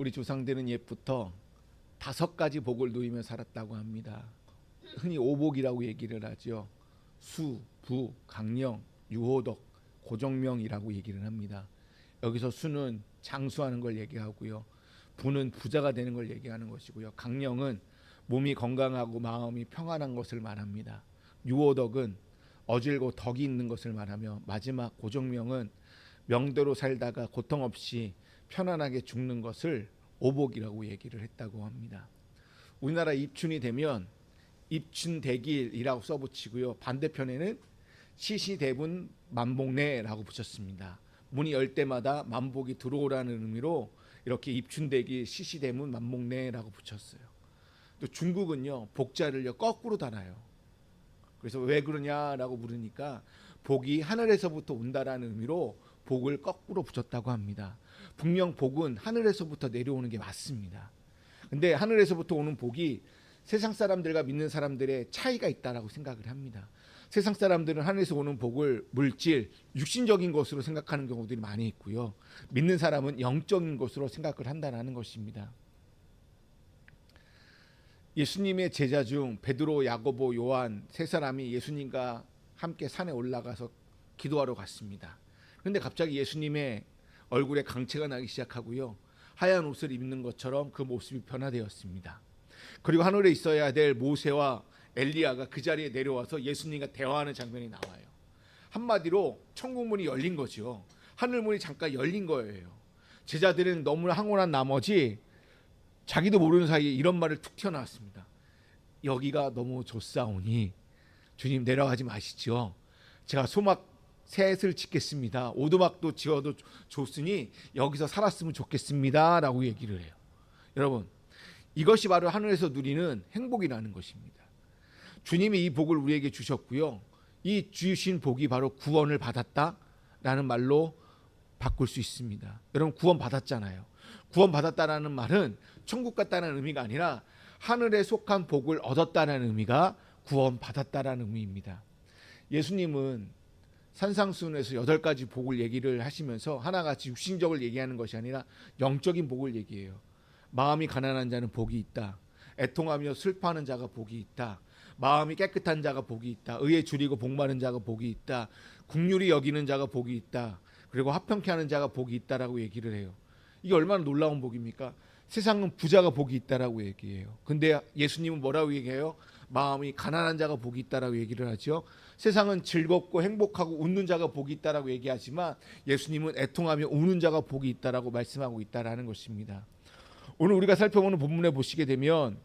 우리 조상들은 옛부터 5가지 복을 누리며 살았다고 합니다. 흔히 오복이라고 얘기를 하죠. 수, 부, 강령, 유호덕, 고정명이라고 얘기를 합니다. 여기서 수는 장수하는 걸 얘기하고요. 부는 부자가 되는 걸 얘기하는 것이고요. 강령은 몸이 건강하고 마음이 평안한 것을 말합니다. 유호덕은 어질고 덕이 있는 것을 말하며, 마지막 고정명은 명대로 살다가 고통 없이 편안하게 죽는 것을 오복이라고 얘기를 했다고 합니다. 우리나라 입춘이 되면 입춘대길이라고 써붙이고요. 반대편에는 시시대분 만복래라고 붙였습니다. 문이 열 때마다 만복이 들어오라는 의미로 이렇게 입춘대길 시시대문 만복래라고 붙였어요. 또 중국은요, 복자를요 거꾸로 달아요. 그래서 왜 그러냐라고 물으니까 복이 하늘에서부터 온다라는 의미로 복을 거꾸로 붙였다고 합니다. 분명 복은 하늘에서부터 내려오는 게 맞습니다. 근데 하늘에서부터 오는 복이 세상 사람들과 믿는 사람들의 차이가 있다라고 생각을 합니다. 세상 사람들은 하늘에서 오는 복을 물질, 육신적인 것으로 생각하는 경우들이 많이 있고요. 믿는 사람은 영적인 것으로 생각을 한다는 것입니다. 예수님의 제자 중 베드로, 야고보, 요한 세 사람이 예수님과 함께 산에 올라가서 기도하러 갔습니다. 그런데 갑자기 예수님의 얼굴에 강체가 나기 시작하고요. 하얀 옷을 입는 것처럼 그 모습이 변화되었습니다. 그리고 하늘에 있어야 될 모세와 엘리야가 그 자리에 내려와서 예수님과 대화하는 장면이 나와요. 한마디로 천국문이 열린 거죠. 하늘문이 잠깐 열린 거예요. 제자들은 너무나 황홀한 나머지 자기도 모르는 사이에 이런 말을 툭 튀어나왔습니다. 여기가 너무 좋사오니 주님 내려가지 마시죠. 제가 소막 셋을 짓겠습니다. 오두막도 지어도 좋으니 여기서 살았으면 좋겠습니다 라고 얘기를 해요. 여러분, 이것이 바로 하늘에서 누리는 행복이라는 것입니다. 주님이 이 복을 우리에게 주셨고요. 이 주신 복이 바로 구원을 받았다라는 말로 바꿀 수 있습니다. 여러분, 구원 받았잖아요. 구원 받았다라는 말은 천국 갔다는 의미가 아니라 하늘에 속한 복을 얻었다는 의미가 구원 받았다라는 의미입니다. 예수님은 산상수훈에서 8가지 복을 얘기를 하시면서 하나같이 육신적을 얘기하는 것이 아니라 영적인 복을 얘기해요. 마음이 가난한 자는 복이 있다. 애통하며 슬퍼하는 자가 복이 있다. 마음이 깨끗한 자가 복이 있다. 의에 줄이고 복마른 자가 복이 있다. 긍휼히 여기는 자가 복이 있다. 그리고 화평케 하는 자가 복이 있다라고 얘기를 해요. 이게 얼마나 놀라운 복입니까? 세상은 부자가 복이 있다라고 얘기해요. 근데 예수님은 뭐라고 얘기해요? 마음이 가난한 자가 복이 있다라고 얘기를 하죠. 세상은 즐겁고 행복하고 웃는 자가 복이 있다라고 얘기하지만 예수님은 애통하며 우는 자가 복이 있다라고 말씀하고 있다라는 것입니다. 오늘 우리가 살펴보는 본문에 보시게 되면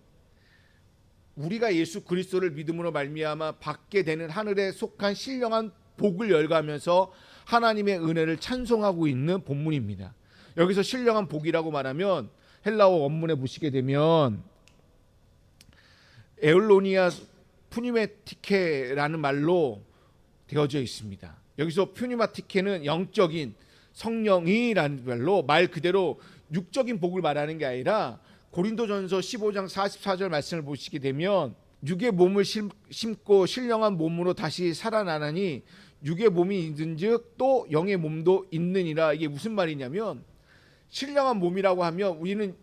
우리가 예수 그리스도를 믿음으로 말미암아 받게 되는 하늘에 속한 신령한 복을 열거하면서 하나님의 은혜를 찬송하고 있는 본문입니다. 여기서 신령한 복이라고 말하면 헬라어 원문에 보시게 되면 에울로니아 푸니메티케라는 말로 되어져 있습니다. 여기서 푸니마티케는 영적인 성령이라는 말로 말 그대로 육적인 복을 말하는 게 아니라 고린도전서 15장 44절 말씀을 보시게 되면 육의 몸을 심고 신령한 몸으로 다시 살아나나니 육의 몸이 있은즉 또 영의 몸도 있느니라. 이게 무슨 말이냐면 신령한 몸이라고 하면 우리는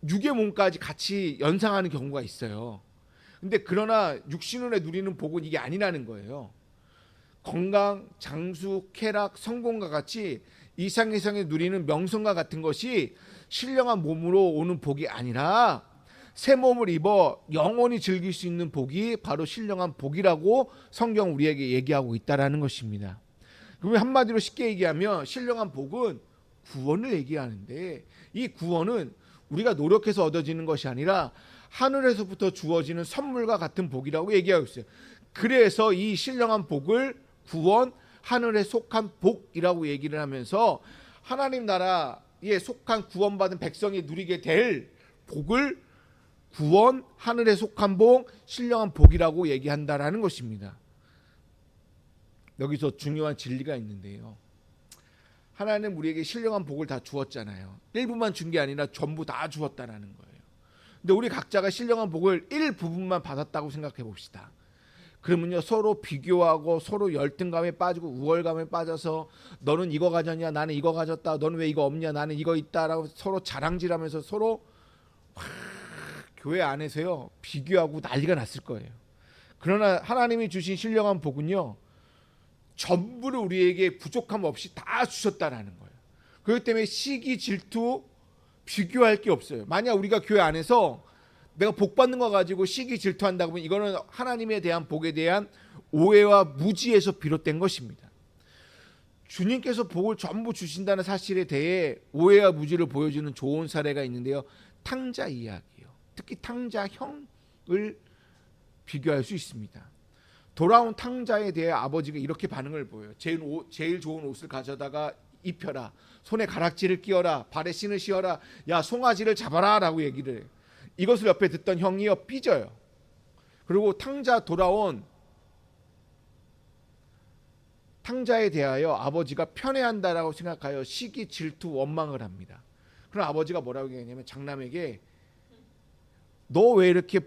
육의 몸까지 같이 연상하는 경우가 있어요. 근데 그러나 육신으로 누리는 복은 이게 아니라는 거예요. 건강, 장수, 쾌락, 성공과 같이 이상이상에 누리는 명성과 같은 것이 신령한 몸으로 오는 복이 아니라 새 몸을 입어 영원히 즐길 수 있는 복이 바로 신령한 복이라고 성경 우리에게 얘기하고 있다라는 것입니다. 그러면 한마디로 쉽게 얘기하면 신령한 복은 구원을 얘기하는데 이 구원은 우리가 노력해서 얻어지는 것이 아니라 하늘에서부터 주어지는 선물과 같은 복이라고 얘기하고 있어요. 그래서 이 신령한 복을 구원, 하늘에 속한 복이라고 얘기를 하면서 하나님 나라에 속한 구원받은 백성이 누리게 될 복을 구원, 하늘에 속한 복, 신령한 복이라고 얘기한다라는 것입니다. 여기서 중요한 진리가 있는데요. 하나님 우리에게 신령한 복을 다 주었잖아요. 일부만 준 게 아니라 전부 다 주었다라는 거예요. 근데 우리 각자가 신령한 복을 일부분만 받았다고 생각해 봅시다. 그러면요 서로 비교하고 서로 열등감에 빠지고 우월감에 빠져서 너는 이거 가졌냐 나는 이거 가졌다 너는 왜 이거 없냐 나는 이거 있다라고 서로 자랑질하면서 서로 교회 안에서요 비교하고 난리가 났을 거예요. 그러나 하나님이 주신 신령한 복은요 전부를 우리에게 부족함 없이 다 주셨다라는 거예요. 그렇기 때문에 시기 질투 비교할 게 없어요. 만약 우리가 교회 안에서 내가 복 받는 거 가지고 시기 질투한다고 하면 이거는 하나님에 대한 복에 대한 오해와 무지에서 비롯된 것입니다. 주님께서 복을 전부 주신다는 사실에 대해 오해와 무지를 보여주는 좋은 사례가 있는데요. 탕자 이야기요. 특히 탕자 형을 비교할 수 있습니다. 돌아온 탕자에 대해 아버지가 이렇게 반응을 보여요. 제일 좋은 옷을 가져다가 입혀라. 손에 가락지를 끼워라. 발에 신을 씌워라. 야 송아지를 잡아라 라고 얘기를 해요. 이것을 옆에 듣던 형이요 삐져요. 그리고 탕자 돌아온 탕자에 대하여 아버지가 편애한다라고 생각하여 시기 질투 원망을 합니다. 그럼 아버지가 뭐라고 얘기하냐면 장남에게 너 왜 이렇게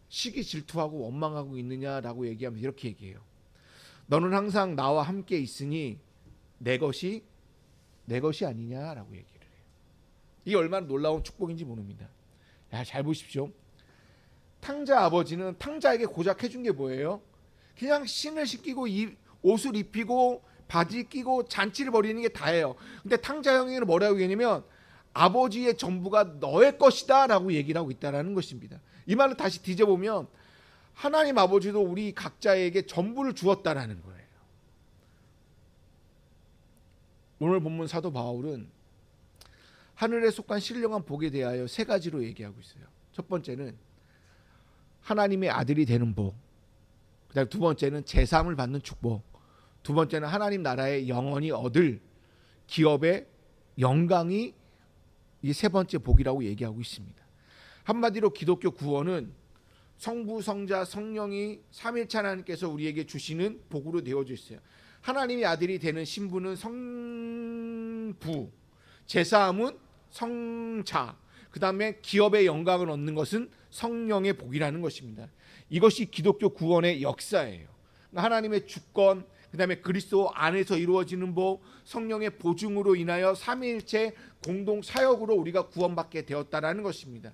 시기 질투하고 원망하고 있느냐라고 얘기하면서 이렇게 얘기해요. 너는 항상 나와 함께 있으니 내 것이 아니냐라고 얘기를 해요. 이게 얼마나 놀라운 축복인지 모릅니다. 야, 잘 보십시오. 탕자 아버지는 탕자에게 고작 해준 게 뭐예요? 그냥 신을 신기고 옷을 입히고 바지 끼고 잔치를 벌이는 게 다예요. 근데 탕자 형에는 뭐라고 얘기하냐면 아버지의 전부가 너의 것이다 라고 얘기를 하고 있다는 것입니다. 이 말을 다시 뒤져보면 하나님 아버지도 우리 각자에게 전부를 주었다라는 거예요. 오늘 본문 사도 바울은 하늘에 속한 신령한 복에 대하여 세 가지로 얘기하고 있어요. 첫 번째는 하나님의 아들이 되는 복, 그다음 두 번째는 제사함을 받는 축복, 두 번째는 하나님 나라의 영원히 얻을 기업의 영광이 이 세 번째 복이라고 얘기하고 있습니다. 한마디로 기독교 구원은 성부, 성자, 성령이 삼일체 하나님께서 우리에게 주시는 복으로 되어져 있어요. 하나님의 아들이 되는 신부는 성부, 제사함은 성자, 그 다음에 기업의 영광을 얻는 것은 성령의 복이라는 것입니다. 이것이 기독교 구원의 역사예요. 하나님의 주권, 그 다음에 그리스도 안에서 이루어지는 복, 성령의 보증으로 인하여 삼위일체 공동 사역으로 우리가 구원받게 되었다라는 것입니다.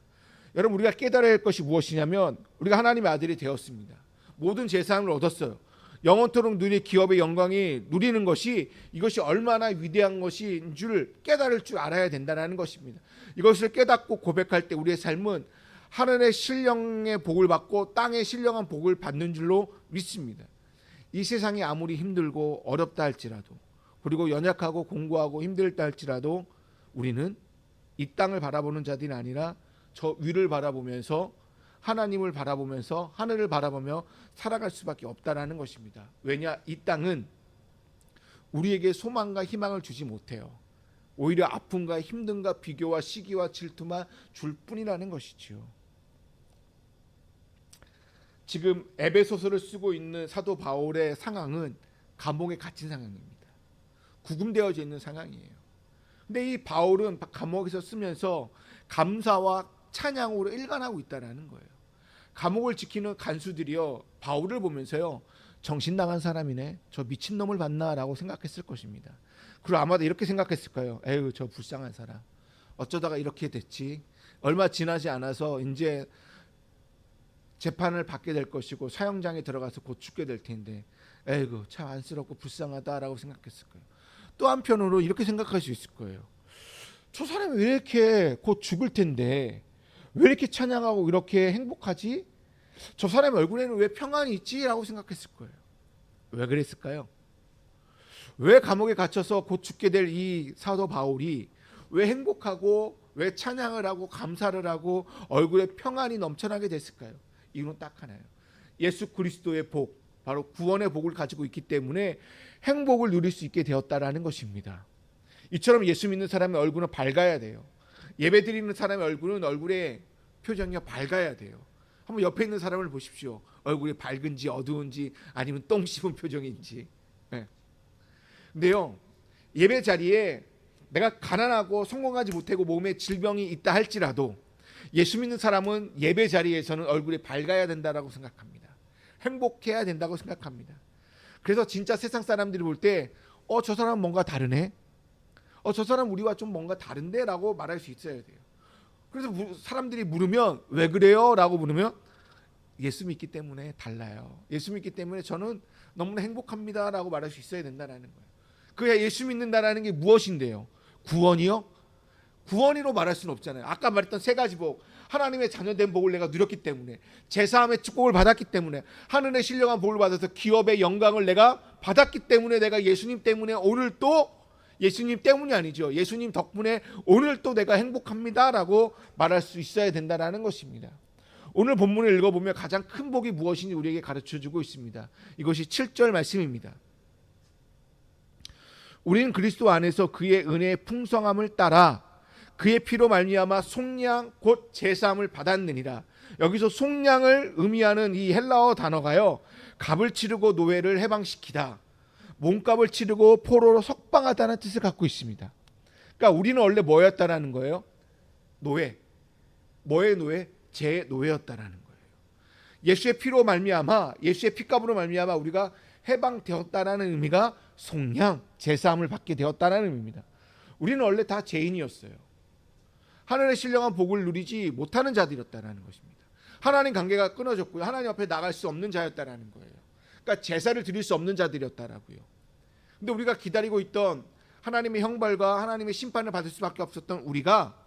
여러분 우리가 깨달아야 할 것이 무엇이냐면 우리가 하나님의 아들이 되었습니다. 모든 제사함을 얻었어요. 영원토록 누릴 기업의 영광이 누리는 것이 이것이 얼마나 위대한 것인 줄 깨달을 줄 알아야 된다는 것입니다. 이것을 깨닫고 고백할 때 우리의 삶은 하늘의 신령의 복을 받고 땅의 신령한 복을 받는 줄로 믿습니다. 이 세상이 아무리 힘들고 어렵다 할지라도 그리고 연약하고 공고하고 힘들다 할지라도 우리는 이 땅을 바라보는 자들이 아니라 저 위를 바라보면서 하나님을 바라보면서 하늘을 바라보며 살아갈 수밖에 없다라는 것입니다. 왜냐? 이 땅은 우리에게 소망과 희망을 주지 못해요. 오히려 아픔과 힘듦과 비교와 시기와 질투만 줄 뿐이라는 것이지요. 지금 에베소서를 쓰고 있는 사도 바울의 상황은 감옥에 갇힌 상황입니다. 구금되어져 있는 상황이에요. 근데 이 바울은 감옥에서 쓰면서 감사와 찬양으로 일관하고 있다는 거예요. 감옥을 지키는 간수들이요 바울을 보면서요 정신 나간 사람이네, 저 미친놈을 봤나라고 생각했을 것입니다. 그리고 아마도 이렇게 생각했을 거예요. 에휴 저 불쌍한 사람 어쩌다가 이렇게 됐지. 얼마 지나지 않아서 이제 재판을 받게 될 것이고 사형장에 들어가서 곧 죽게 될 텐데 에이구 참 안쓰럽고 불쌍하다라고 생각했을 거예요. 또 한편으로 이렇게 생각할 수 있을 거예요. 저 사람이 왜 이렇게 곧 죽을 텐데 왜 이렇게 찬양하고 이렇게 행복하지? 저 사람의 얼굴에는 왜 평안이 있지? 라고 생각했을 거예요. 왜 그랬을까요? 왜 감옥에 갇혀서 곧 죽게 될 이 사도 바울이 왜 행복하고 왜 찬양을 하고 감사를 하고 얼굴에 평안이 넘쳐나게 됐을까요? 이유는 딱 하나예요. 예수 그리스도의 복, 바로 구원의 복을 가지고 있기 때문에 행복을 누릴 수 있게 되었다라는 것입니다. 이처럼 예수 믿는 사람의 얼굴은 밝아야 돼요. 예배 드리는 사람의 얼굴은 얼굴에 표정이 밝아야 돼요. 한번 옆에 있는 사람을 보십시오. 얼굴이 밝은지 어두운지 아니면 똥 씹은 표정인지. 네. 근데요 예배 자리에 내가 가난하고 성공하지 못하고 몸에 질병이 있다 할지라도 예수 믿는 사람은 예배 자리에서는 얼굴이 밝아야 된다라고 생각합니다. 행복해야 된다고 생각합니다. 그래서 진짜 세상 사람들이 볼 때 저 사람은 뭔가 다르네, 저 사람 우리와 좀 뭔가 다른데 라고 말할 수 있어야 돼요. 그래서 사람들이 물으면 왜 그래요? 라고 물으면 예수 믿기 때문에 달라요, 예수 믿기 때문에 저는 너무나 행복합니다 라고 말할 수 있어야 된다는 거예요. 그 예수 믿는다라는 게 무엇인데요? 구원이요? 구원이로 말할 수는 없잖아요. 아까 말했던 세 가지 복, 하나님의 자녀된 복을 내가 누렸기 때문에, 제사함의 축복을 받았기 때문에, 하늘의 신령한 복을 받아서 기업의 영광을 내가 받았기 때문에, 내가 예수님 때문에 오늘 또, 예수님 때문이 아니죠, 예수님 덕분에 오늘 또 내가 행복합니다 라고 말할 수 있어야 된다는 것입니다. 오늘 본문을 읽어보면 가장 큰 복이 무엇인지 우리에게 가르쳐주고 있습니다. 이것이 7절 말씀입니다. 우리는 그리스도 안에서 그의 은혜의 풍성함을 따라 그의 피로 말미암아 속량 곧 제사함을 받았느니라. 여기서 속량을 의미하는 이 헬라어 단어가요, 값을 치르고 노예를 해방시키다, 몸값을 치르고 포로로 석방하다는 뜻을 갖고 있습니다. 그러니까 우리는 원래 뭐였다라는 거예요? 노예. 뭐의 노예? 제 노예였다라는 거예요. 예수의 피로 말미암아, 예수의 피값으로 말미암아 우리가 해방되었다라는 의미가 속량, 제사함을 받게 되었다는 의미입니다. 우리는 원래 다 죄인이었어요. 하늘의 신령한 복을 누리지 못하는 자들이었다는 것입니다. 하나님 관계가 끊어졌고요, 하나님 앞에 나갈 수 없는 자였다는 거예요. 그러니까 제사를 드릴 수 없는 자들이었다라고요. 근데 우리가 기다리고 있던 하나님의 형벌과 하나님의 심판을 받을 수밖에 없었던 우리가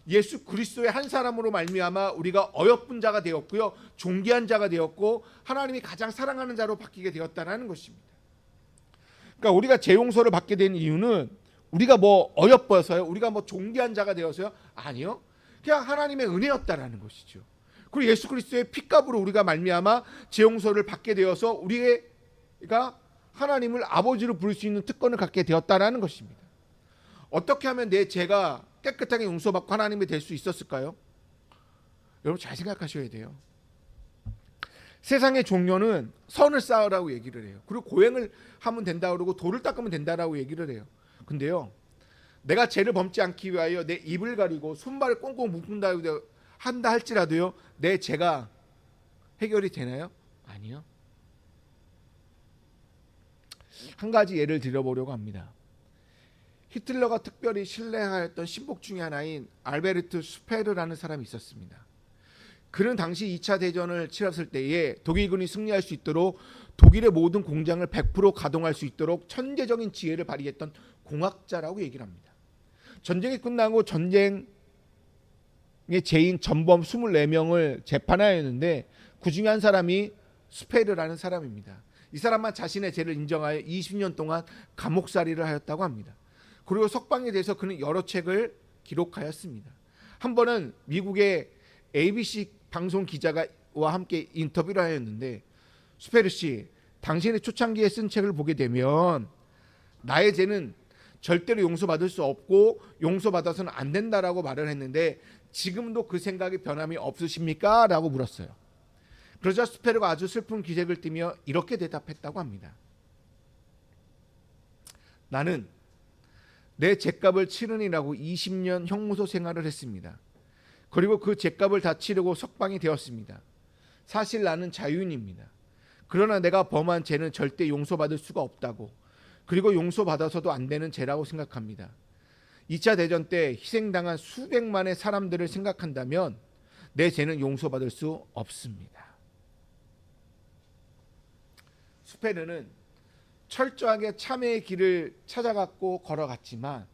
예수 그리스도의 한 사람으로 말미암아 우리가 어여쁜 자가 되었고요, 존귀한 자가 되었고 하나님이 가장 사랑하는 자로 바뀌게 되었다는 것입니다. 그러니까 우리가 죄 용서를 받게 된 이유는 우리가 뭐 어여뻐서요, 우리가 뭐 존귀한 자가 되어서요? 아니요, 그냥 하나님의 은혜였다라는 것이죠. 그리고 예수 그리스도의 피값으로 우리가 말미암아 죄 용서를 받게 되어서 우리가 하나님을 아버지로 부를 수 있는 특권을 갖게 되었다라는 것입니다. 어떻게 하면 내 죄가 깨끗하게 용서받고 하나님이 될 수 있었을까요? 여러분 잘 생각하셔야 돼요. 세상의 종교는 선을 쌓으라고 얘기를 해요. 그리고 고행을 하면 된다 그러고 돌을 닦으면 된다라고 얘기를 해요. 근데요, 내가 죄를 범지 않기 위하여 내 입을 가리고 손발을 꽁꽁 묶는다 한다 할지라도요, 내 죄가 해결이 되나요? 아니요. 한 가지 예를 들어보려고 합니다. 히틀러가 특별히 신뢰하였던 신복 중에 하나인 알베르트 수페르라는 사람이 있었습니다. 그는 당시 2차 대전을 치렀을 때에 독일군이 승리할 수 있도록 독일의 모든 공장을 100% 가동할 수 있도록 천재적인 지혜를 발휘했던 공학자라고 얘기를 합니다. 전쟁이 끝나고 전쟁의 죄인 전범 24명을 재판하였는데 그 중에 한 사람이 수페르라는 사람입니다. 이 사람만 자신의 죄를 인정하여 20년 동안 감옥살이를 하였다고 합니다. 그리고 석방에 대해서 그는 여러 책을 기록하였습니다. 한 번은 미국의 ABC 방송 기자와 함께 인터뷰를 하였는데, 수페르 씨, 당신의 초창기에 쓴 책을 보게 되면 나의 죄는 절대로 용서받을 수 없고 용서받아서는 안 된다라고 말을 했는데 지금도 그 생각이 변함이 없으십니까? 라고 물었어요. 그러자 수페르가 아주 슬픈 기색을 띠며 이렇게 대답했다고 합니다. 나는 내 죄값을 치르니라고 20년 형무소 생활을 했습니다. 그리고 그 죄값을 다 치르고 석방이 되었습니다. 사실 나는 자유인입니다. 그러나 내가 범한 죄는 절대 용서받을 수가 없다고, 그리고 용서받아서도 안 되는 죄라고 생각합니다. 2차 대전 때 희생당한 수백만의 사람들을 생각한다면 내 죄는 용서받을 수 없습니다. 수페르는 철저하게 참회의 길을 찾아갔고 걸어갔지만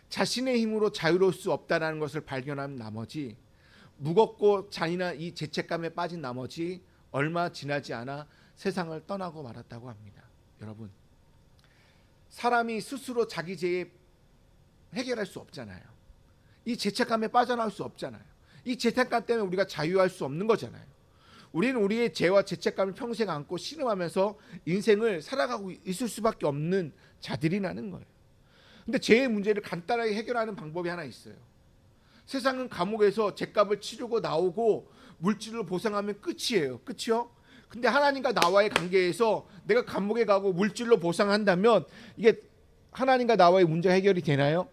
자신의 힘으로 자유로울 수 없다는 것을 발견한 나머지, 무겁고 잔인한 이 죄책감에 빠진 나머지 얼마 지나지 않아 세상을 떠나고 말았다고 합니다. 여러분, 사람이 스스로 자기 죄에 해결할 수 없잖아요. 이 죄책감에 빠져나올 수 없잖아요. 이 죄책감 때문에 우리가 자유할 수 없는 거잖아요. 우리는 우리의 죄와 죄책감을 평생 안고 신음하면서 인생을 살아가고 있을 수밖에 없는 자들이라는 거예요. 근데 죄의 문제를 간단하게 해결하는 방법이 하나 있어요. 세상은 감옥에서 죄값을 치르고 나오고 물질로 보상하면 끝이에요. 끝이요? 근데 하나님과 나와의 관계에서 내가 감옥에 가고 물질로 보상한다면 이게 하나님과 나와의 문제가 해결이 되나요?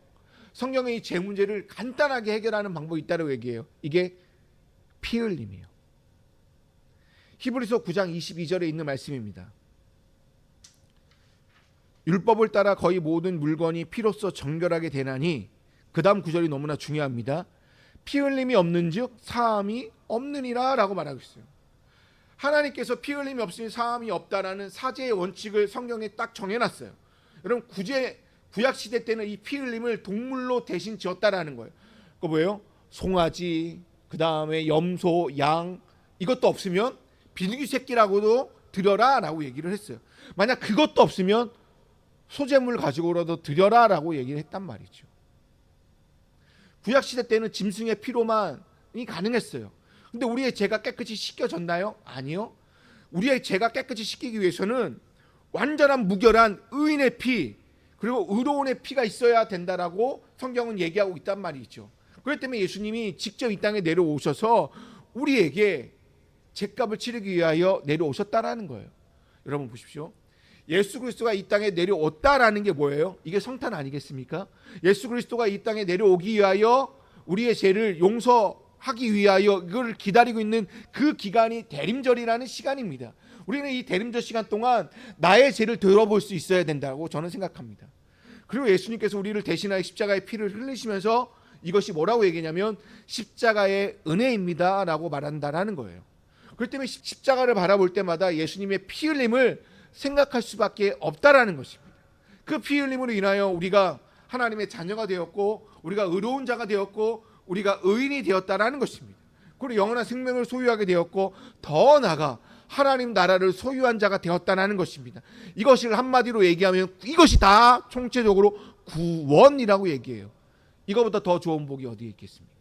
성경의 이 죄 문제를 간단하게 해결하는 방법이 있다고 얘기해요. 이게 피 흘림이에요. 히브리서 9장 22절에 있는 말씀입니다. 율법을 따라 거의 모든 물건이 피로써 정결하게 되나니, 그 다음 구절이 너무나 중요합니다. 피 흘림이 없는즉 사함이 없느니라 라고 말하고 있어요. 하나님께서 피 흘림이 없으니 사함이 없다라는 사제의 원칙을 성경에 딱 정해놨어요. 여러분, 구약 시대 때는 이 피 흘림을 동물로 대신 지었다라는 거예요. 그 뭐예요? 송아지, 그 다음에 염소, 양, 이것도 없으면 비둘기 새끼라고도 드려라 라고 얘기를 했어요. 만약 그것도 없으면 소재물 가지고라도 드려라 라고 얘기를 했단 말이죠. 구약시대 때는 짐승의 피로만이 가능했어요. 근데 우리의 죄가 깨끗이 씻겨졌나요? 아니요. 우리의 죄가 깨끗이 씻기기 위해서는 완전한 무결한 의인의 피, 그리고 의로운의 피가 있어야 된다라고 성경은 얘기하고 있단 말이죠. 그렇기 때문에 예수님이 직접 이 땅에 내려오셔서 우리에게 죄값을 치르기 위하여 내려오셨다라는 거예요. 여러분 보십시오. 예수 그리스도가 이 땅에 내려왔다라는 게 뭐예요? 이게 성탄 아니겠습니까? 예수 그리스도가 이 땅에 내려오기 위하여 우리의 죄를 용서하기 위하여 이걸 기다리고 있는 그 기간이 대림절이라는 시간입니다. 우리는 이 대림절 시간 동안 나의 죄를 들어볼 수 있어야 된다고 저는 생각합니다. 그리고 예수님께서 우리를 대신하여 십자가의 피를 흘리시면서 이것이 뭐라고 얘기냐면 십자가의 은혜입니다 라고 말한다라는 거예요. 그렇기 때문에 십자가를 바라볼 때마다 예수님의 피 흘림을 생각할 수밖에 없다라는 것입니다. 그 피 흘림으로 인하여 우리가 하나님의 자녀가 되었고, 우리가 의로운 자가 되었고, 우리가 의인이 되었다라는 것입니다. 그리고 영원한 생명을 소유하게 되었고, 더 나아가 하나님 나라를 소유한 자가 되었다라는 것입니다. 이것을 한마디로 얘기하면 이것이 다 총체적으로 구원이라고 얘기해요. 이거보다 더 좋은 복이 어디에 있겠습니까?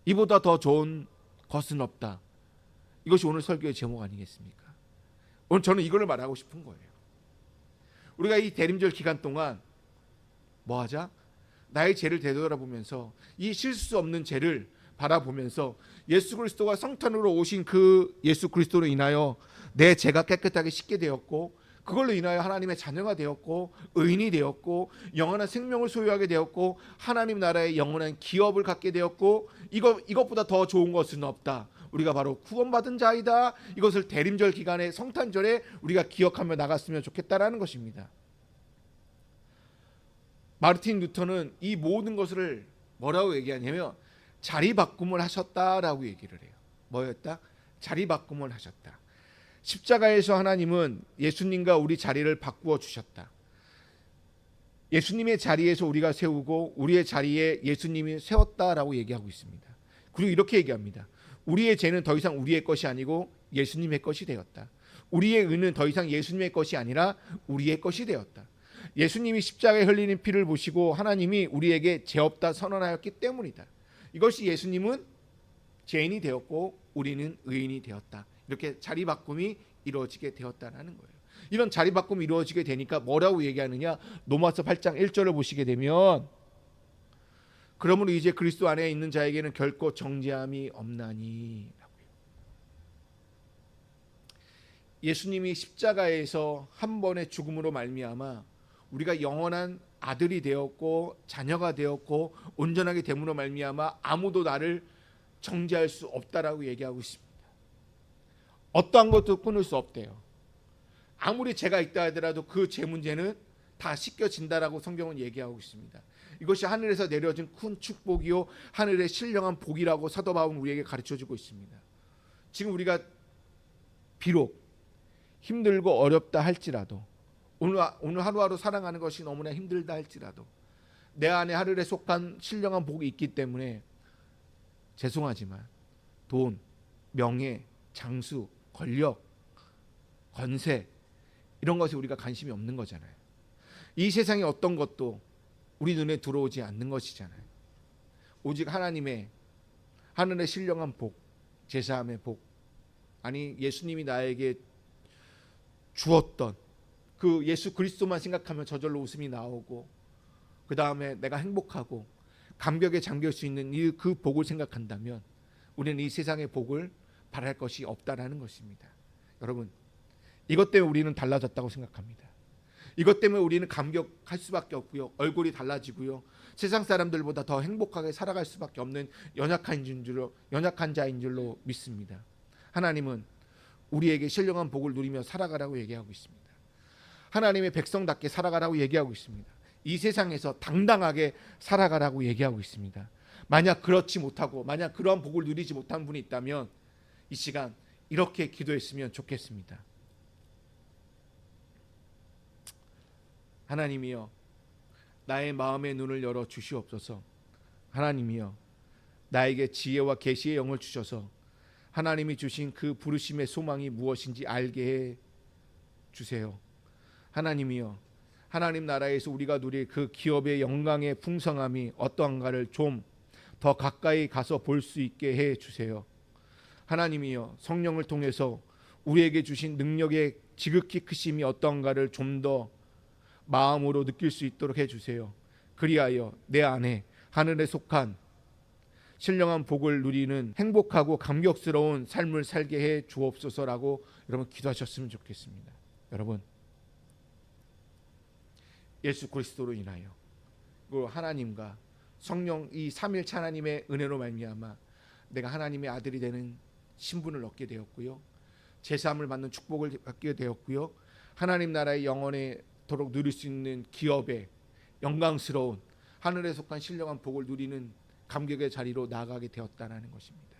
이보다 더 좋은 것은 없다. 이것이 오늘 설교의 제목 아니겠습니까? 오늘 저는 이걸 말하고 싶은 거예요. 우리가 이 대림절 기간 동안 뭐 하자? 나의 죄를 되돌아보면서 이 실수 수 없는 죄를 바라보면서 예수 그리스도가 성탄으로 오신 그 예수 그리스도로 인하여 내 죄가 깨끗하게 씻게 되었고, 그걸로 인하여 하나님의 자녀가 되었고, 의인이 되었고, 영원한 생명을 소유하게 되었고, 하나님 나라의 영원한 기업을 갖게 되었고, 이것보다 더 좋은 것은 없다. 우리가 바로 구원받은 자이다. 이것을 대림절 기간에 성탄절에 우리가 기억하며 나갔으면 좋겠다라는 것입니다. 마르틴 루터는 이 모든 것을 뭐라고 얘기하냐면 자리 바꿈을 하셨다라고 얘기를 해요. 뭐였다? 자리 바꿈을 하셨다. 십자가에서 하나님은 예수님과 우리 자리를 바꾸어 주셨다. 예수님의 자리에서 우리가 세우고 우리의 자리에 예수님이 세웠다라고 얘기하고 있습니다. 그리고 이렇게 얘기합니다. 우리의 죄는 더 이상 우리의 것이 아니고 예수님의 것이 되었다. 우리의 의는 더 이상 예수님의 것이 아니라 우리의 것이 되었다. 예수님이 십자가에 흘리는 피를 보시고 하나님이 우리에게 죄 없다 선언하였기 때문이다. 이것이 예수님은 죄인이 되었고 우리는 의인이 되었다. 이렇게 자리 바꿈이 이루어지게 되었다는 거예요. 이런 자리 바꿈이 이루어지게 되니까 뭐라고 얘기하느냐? 로마서 8장 1절을 보시게 되면 그러므로 이제 그리스도 안에 있는 자에게는 결코 정죄함이 없나니 라고요. 예수님이 십자가에서 한 번의 죽음으로 말미암아 우리가 영원한 아들이 되었고 자녀가 되었고 온전하게 됨으로 말미암아 아무도 나를 정죄할 수 없다라고 얘기하고 있습니다. 어떠한 것도 끊을 수 없대요. 아무리 죄가 있다 하더라도 그 죄 문제는 다 씻겨진다라고 성경은 얘기하고 있습니다. 이것이 하늘에서 내려진 큰 축복이요 하늘의 신령한 복이라고 사도 바울은 우리에게 가르쳐주고 있습니다. 지금 우리가 비록 힘들고 어렵다 할지라도 오늘 하루하루 살아가는 것이 너무나 힘들다 할지라도 내 안에 하늘에 속한 신령한 복이 있기 때문에 죄송하지만 돈, 명예, 장수, 권력, 권세 이런 것에 우리가 관심이 없는 거잖아요. 이 세상의 어떤 것도 우리 눈에 들어오지 않는 것이잖아요. 오직 하나님의 하늘의 신령한 복, 제사함의 복, 아니 예수님이 나에게 주었던 그 예수 그리스도만 생각하면 저절로 웃음이 나오고 그 다음에 내가 행복하고 감격에 잠길 수 있는 그 복을 생각한다면 우리는 이 세상의 복을 바랄 것이 없다라는 것입니다. 여러분, 이것 때문에 우리는 달라졌다고 생각합니다. 이것 때문에 우리는 감격할 수밖에 없고요. 얼굴이 달라지고요. 세상 사람들보다 더 행복하게 살아갈 수밖에 없는 연약한 자인 줄로 믿습니다. 하나님은 우리에게 신령한 복을 누리며 살아가라고 얘기하고 있습니다. 하나님의 백성답게 살아가라고 얘기하고 있습니다. 이 세상에서 당당하게 살아가라고 얘기하고 있습니다. 만약 그렇지 못하고 만약 그러한 복을 누리지 못한 분이 있다면 이 시간 이렇게 기도했으면 좋겠습니다. 하나님이여, 나의 마음의 눈을 열어 주시옵소서. 하나님이여, 나에게 지혜와 계시의 영을 주셔서 하나님이 주신 그 부르심의 소망이 무엇인지 알게 해 주세요. 하나님이여, 하나님 나라에서 우리가 누릴 그 기업의 영광의 풍성함이 어떠한가를 좀 더 가까이 가서 볼 수 있게 해 주세요. 하나님이여, 성령을 통해서 우리에게 주신 능력의 지극히 크심이 어떠한가를 좀 더 마음으로 느낄 수 있도록 해 주세요. 그리하여 내 안에 하늘에 속한 신령한 복을 누리는 행복하고 감격스러운 삶을 살게 해 주옵소서라고 여러분 기도하셨으면 좋겠습니다. 여러분, 예수 그리스도로 인하여 그 하나님과 성령 이 삼일체 하나님의 은혜로 말미암아 내가 하나님의 아들이 되는 신분을 얻게 되었고요, 제사함을 받는 축복을 받게 되었고요, 하나님 나라의 영원토록 누릴 수 있는 기업의 영광스러운 하늘에 속한 신령한 복을 누리는 감격의 자리로 나아가게 되었다는 것입니다.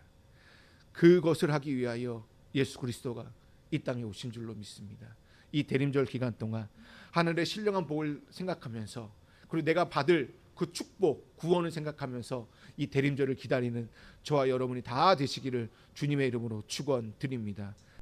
그것을 하기 위하여 예수 그리스도가 이 땅에 오신 줄로 믿습니다. 이 대림절 기간 동안 하늘의 신령한 복을 생각하면서 그리고 내가 받을 그 축복, 구원을 생각하면서 이 대림절을 기다리는 저와 여러분이 다 되시기를 주님의 이름으로 축원드립니다.